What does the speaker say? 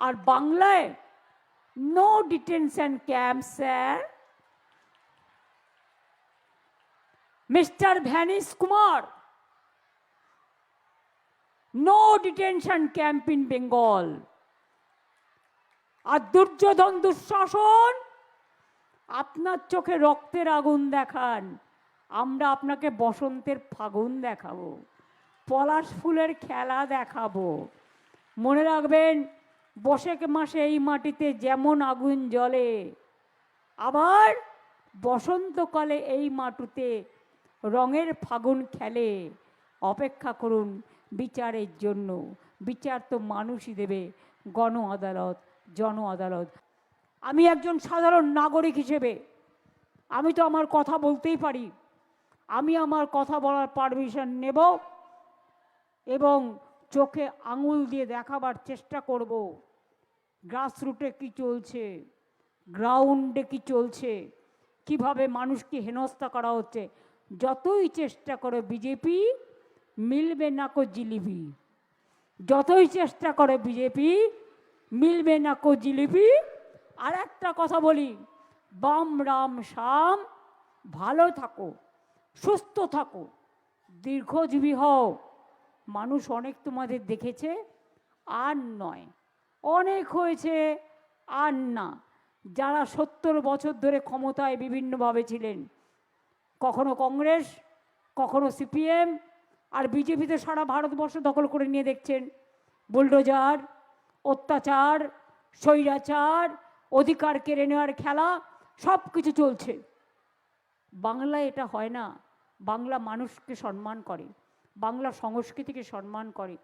আর বাংলায় no detention camp sir. Mister Vanish Kumar, no detention camp in Bengal. আর দুর্যোধন দুঃশাসন, আপনার চোখে রক্তের আগুন দেখান, আমরা আপনাকে বসন্তের ফাগুন দেখাবো, পলাশ ফুলের খেলা দেখাবো। মনে রাখবেন, বৈশাখ মাসে এই মাটিতে যেমন আগুন জ্বলে, আবার বসন্তকালে এই মাটিতে রঙের ফাগুন খেলে। অপেক্ষা করুন বিচারের জন্য। বিচার তো মানুষই দেবে, গণ আদালত, জন আদালত। আমি একজন সাধারণ নাগরিক হিসেবে আমি তো আমার কথা বলতেই পারি। আমি আমার কথা বলার পারমিশন নেব এবং চোখে আঙুল দিয়ে দেখাবার চেষ্টা করব গ্রাসরুটে কি চলছে, গ্রাউন্ডে কি চলছে, কিভাবে মানুষকে হেনস্থা করা হচ্ছে। যতই চেষ্টা করে বিজেপি, মিলবে না কো জিলিপি। যতই চেষ্টা করে বিজেপি, মিলবে না কো জিলিপি। আর একটা কথা বলি, বাম রাম শাম, ভালো থাকো, সুস্থ থাকো, দীর্ঘজীবী হও। মানুষ অনেক তোমাদের দেখেছে, আর নয়, অনেক হয়েছে, আর না। যারা 70 বছর ধরে ক্ষমতায় বিভিন্নভাবে ছিলেন, কখনো কংগ্রেস, কখনো সিপিএম, আর বিজেপিতে সারা ভারতবর্ষ দখল করে নিয়ে দেখছেন। বুলডোজার, অত্যাচার, স্বৈরাচার, অধিকার কেড়ে নেওয়ার খেলা সব কিছু চলছে। বাংলায় এটা হয় না। বাংলা মানুষকে সম্মান করে, বাংলা সংস্কৃতিকে সম্মান করে।